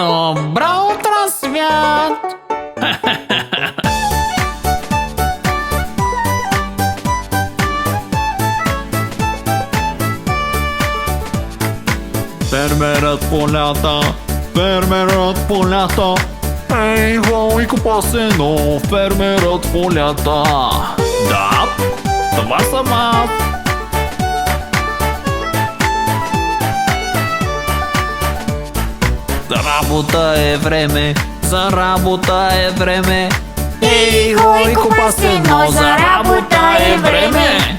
Добро утро, свят! Фермерът полята, фермерът полята. Ей, войко пасено, фермерът полята. Да, това съм аз. За работа е време, за работа е време. Ей, войко пасено, за работа е време.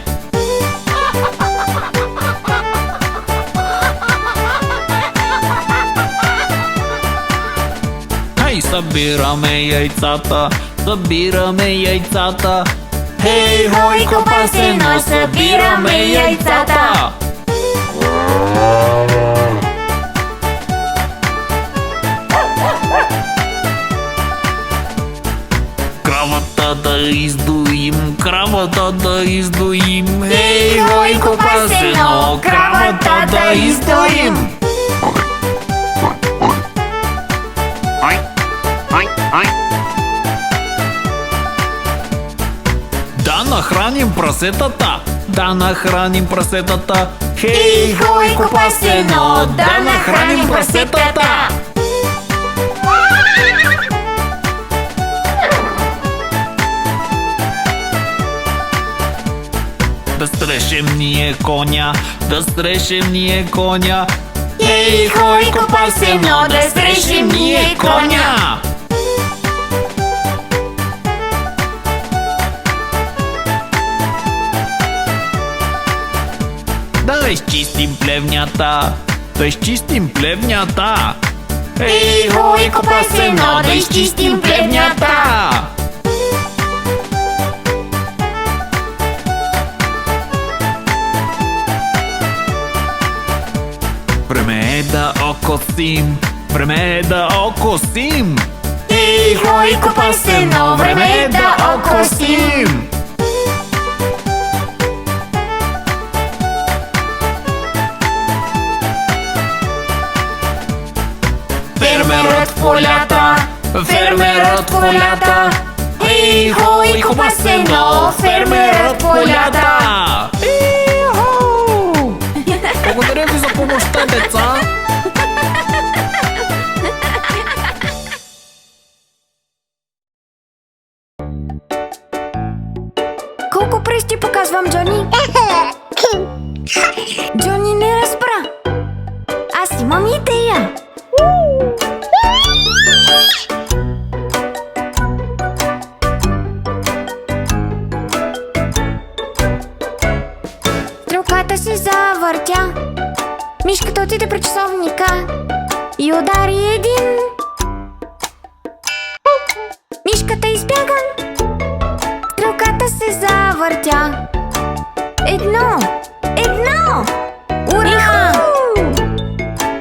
Събираме яйцата, събираме яйцата. Хей, войко пасено, събираме яйцата. Кравата да издоим, кравата да издоим. Хей, войко пасено, кравата да издоим. Да нахраним прасетата, да нахраним прасетата. Хей, войко пасено, да нахраним прасетата. Да стрешем ние коня, да стрешем ние коня. Хей, войко пасено, да стрешем ние коня. Да изчистим плевнята, да изчистим плевнята. Ей, войко пасено, да изчистим плевнята. Време е да окосим, време е да окосим. Ей, войко пасено, време е да окосим. Фермерът в полята, фермерът в полята. Ей, войко пасено, фермерът в полята. Иху! Благодаря ви за помощта, деца. Колко пръсти показвам, Джони? Джони не разбра. Аз имам идея. Стрелката се завъртя. Мишката отиде при часовника и удари един. Мишката избяга. Стрелката се завъртя. Едно! Ура!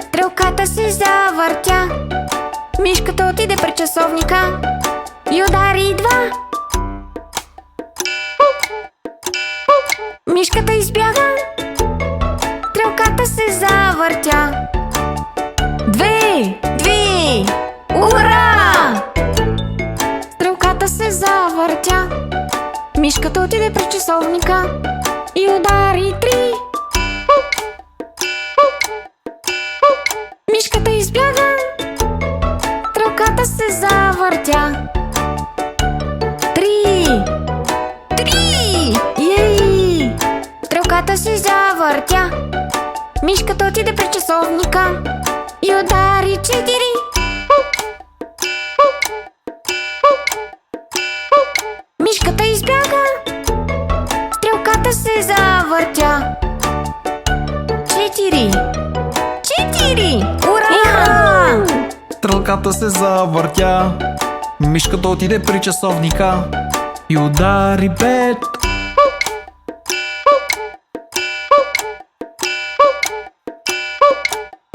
Стрелката се завъртя. Мишката отиде при часовника и удари два. Мишката избяга. Стрелката се завъртя. Две! Ура! Стрелката се завъртя. Мишката отиде при часовника и удари три. Мишката избяга. Стрелката се завъртя. Три! Ей! Стрелката се завъртя. Мишката отиде при часовника и удари четири. Мишката избяга. Стрелката се завъртя. Четири! Ура! Стрелката се завъртя. Мишката отиде при часовника и удари пет.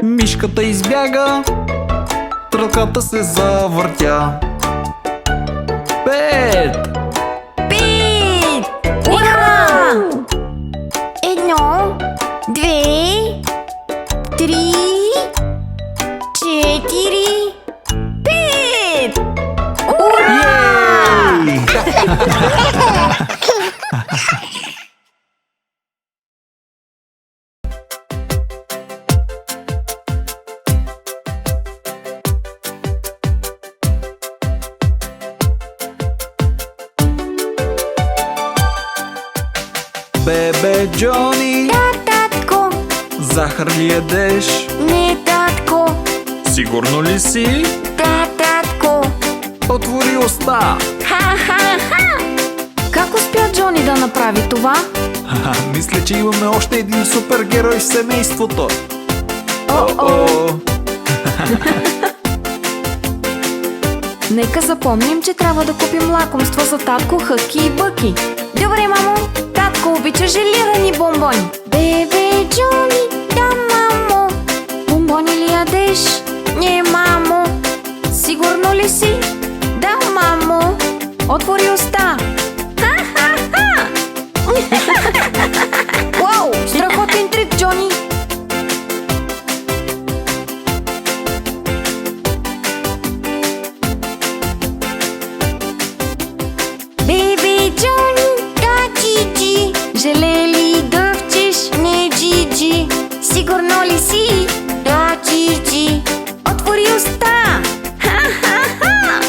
Мишката избяга. Стрелката се завъртя. Пет. Ура! Едно, две, три, четири, Джони, Да, татко. захар ли ядеш? Не, татко. Сигурно ли си? Да, татко. Отвори уста! Ха-ха-ха! Как успя Джони да направи това? Мисля, че имаме още един супергерой в семейството. О-о! Нека запомним, че трябва да купим лакомство за татко, Хъки и Бъки. Добре, мамо. Татко обича желирани бомбони. Бебе Джони, да, мамо. Бомбони ли ядеш? Не, мамо. Сигурно ли си? Да, мамо. Отвори уста. Ха-ха-ха! Вау! Страхотен трик, Джони! Бебе Джони, да, Джиджи. Желели дъвчеш? Не, Джиджи. Сигурно ли си? Да, Джиджи. Отвори уста. Ха-ха-ха!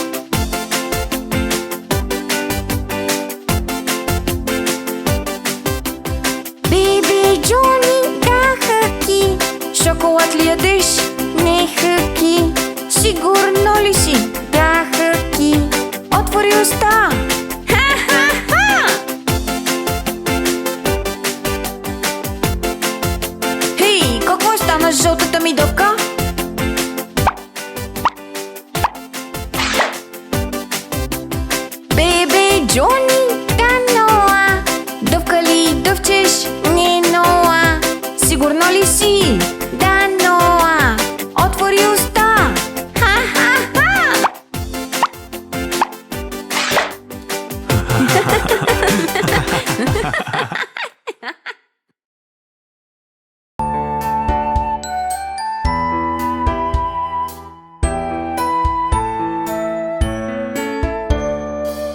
Бебе Джони, да, Хъки. Шоколад ли ядеш? Не, Хъки. Сигурно ли си? Да, Хъки. Отвори уста. Ха-ха-ха! Хей, какво стана с жълтата ми дъвка? Бебе Джони, да, Ноа. Дъвка ли дъвчеш? Не, Ноа. Сигурно ли си? Да, Ноа. Отвори уста. Ха-ха-ха!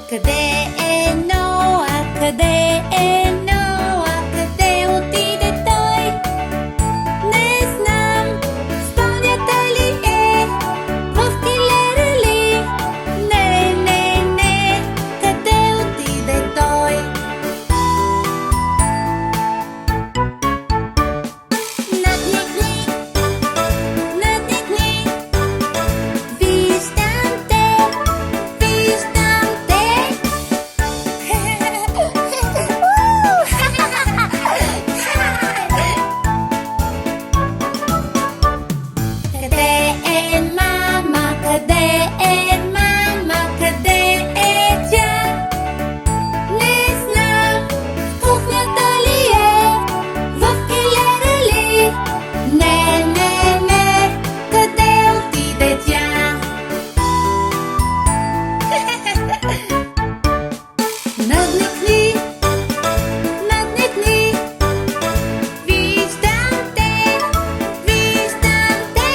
Къде е Ноа? Къде е Ноа? Къде отиде той? Не знам. В студията ли е? В килера ли? Не, не, не. Къде отиде той? Надникни, надникни. Виждам те, виждам те. Къде е мама? Къде е мама? Къде е тя? Не знам. В кухнята ли е? В килера ли? Не, не, не. Къде отиде тя? Надникни, надникни. Виждам те, виждам те.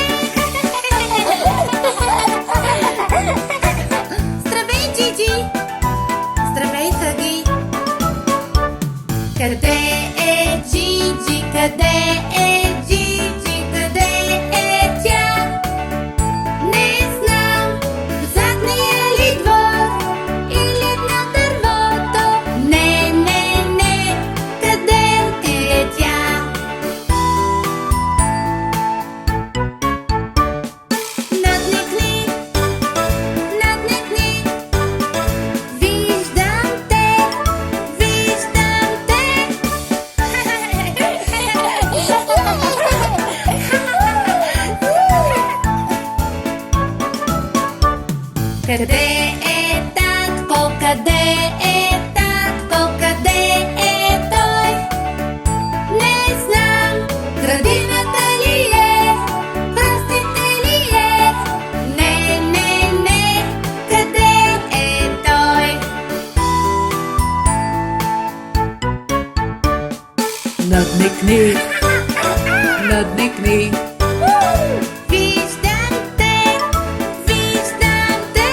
Здравей, Джиджи! Здравей, Хъги! Къде е Джиджи? Къде е Джиджи? Къде е тя? Не знам. В задния ли двор? Или на дървото? Не, не, не. Къде отиде тя? Надникни, надникни. Виждам те, виждам те. Къде е татко? Къде е татко? Къде е той? Не знам. Градината ли е? Храстите ли е? Не, не, не. Къде е той? Надникни, надникни. Виждам те, виждам те.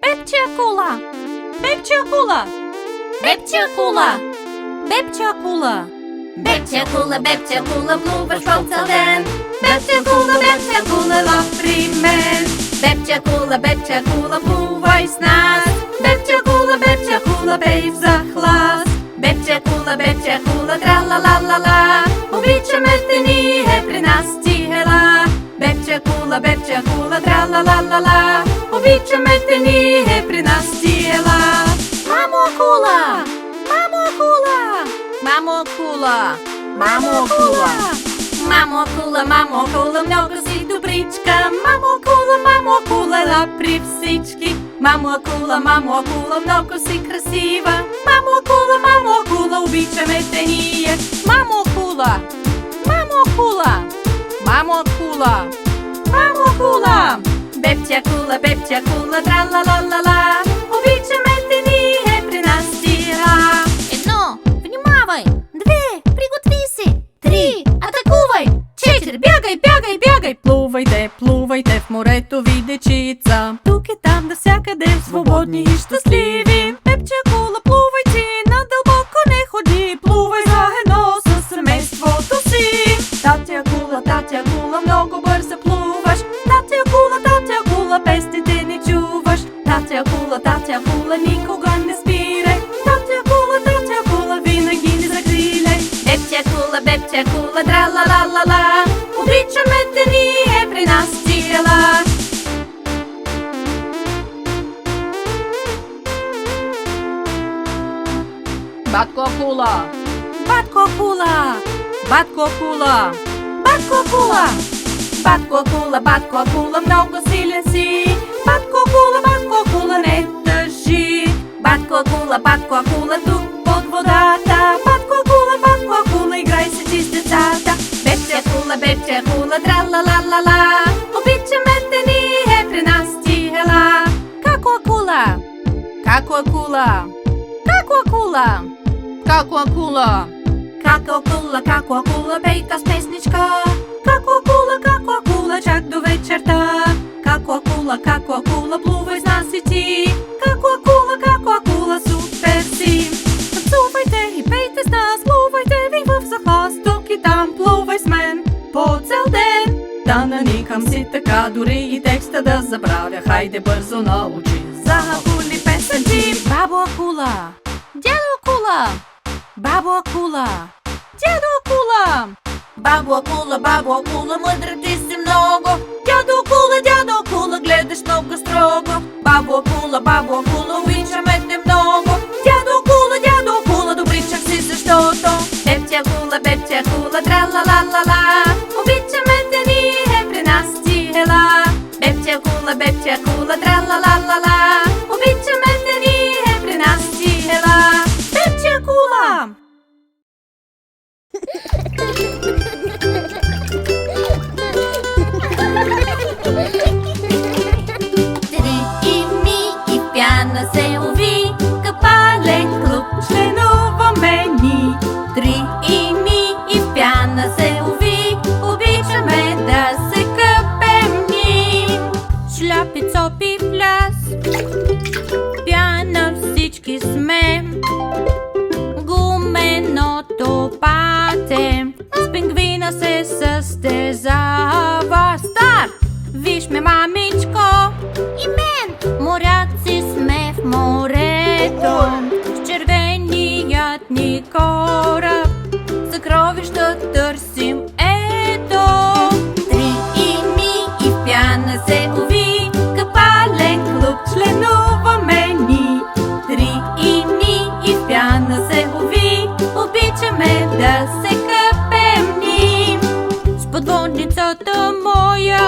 Бебче акула! Бебче акула! Бебче акула! Бебче акула! Бебче акула, плуваш по цял ден. Бебча кула, лав при мен. Бебча кула, плувай с нас. Бебча кула, пей в захлас. Бебча кула, тра-ла-ла-ла-ла. Обичаме те ние, при нас ти ела. Бебча кула, тра-ла-ла-ла-ла. Обичаме те ние, при нас ти ела. Мамо акула! Мамо акула! Мамо акула! Мамо акула! Мамо акула, много си добричка. Мамо акула, ела при всички. Мамо акула, много си красива. Мамо акула, обичаме те ние. Мамо акула! Мамо акула! Мамо акула! Мамо акула! Бебча кула, тра-ла-ла-ла-ла. Обичаме те ние, при нас ти ела. 1. Внимавай! 2. Приготви се! 3. Атакувай! 4. Бягай! Плувайте в морето ви, дечица. Тук и там, навсякъде, свободни и щастливи. Пепча кула, плувай ти, надълбоко не ходи. Плувай заедно с семейството си. Татя кула, много бързо плуваш. Татя кула, пестите не чуваш. Татя кула, никога не спирай. Татя кула, винаги ни закриляй. Бебча кула, тра-ла-ла-ла-ла. Обичаме те ние, при нас ти ела. Батко акула! Батко акула! Батко акула! Батко акула, много силен си. Батко акула, не тъжи. Батко акула, тук под водата. Батко акула, играй се ти с децата. Бебча кула, тра-ла-ла-ла-ла. Обичаме те ние, при нас ти ела. Како акула! Како акула, пей таз песничка. Како акула, чак до вечерта. Како акула, плувай с нас и ти. Како акула, супер си. Танцувайте и пейте с нас, плувайте ви в захлас. Тук и там, плувай с мен по цял ден. Да наникам си така, дори и текста да забравя. Хайде бързо научи за акули песенти. Бабо акула! Дядо акула! Бабо акула! Дядо акула! Бабо акула, мъдра ти си много. Дядо акула, гледаш много строго. Бабо акула, обичаме те много. Дядо акула, добричък си защото. Бебча кула, тра-ла-ла-ла-ла. Обичаме те ние, при нас ти ела. Бебча кула, тра-ла-ла-ла-ла. Обичаме те ние, при нас ти ела. Бебча кула! Три и ми и пяна се уви, капален клуб членуваме ни. Три и ми и пяна се уви, обичаме да се къпем ни. Шляпи, цопи, пляс, пяна всички сме. Гуменото пате, с пингвина се състезава. Старт! Виж ме, мамичко! И мен! Моряци сме в морето, с червеният ни кораб. Съкровища търсим, ето! Три и ми и пяна се уви, капален клуб членуваме ни. Три и ми и пяна се уви, обичаме да се къпем ни. С подводницата моя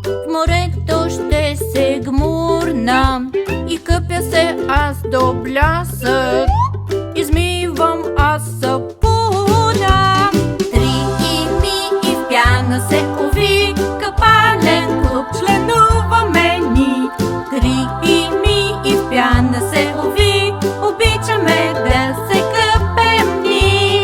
в морето ще се гмурна и къпя се аз до блясък, измивам аз сапуна. Три и ми и пяна се уви, капален клуб членуваме ни. Три и ми и пяна се уви, обичаме да се къпем ни.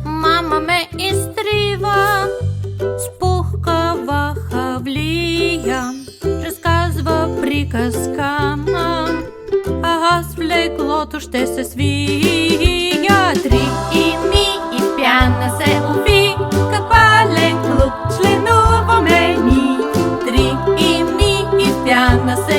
Мама ме изтрива с пухкава приказка, а аз в леглото ще се свия. Три и ми и в пяна се уви, капален клуб членуваме ни. Три и ми и в пяна се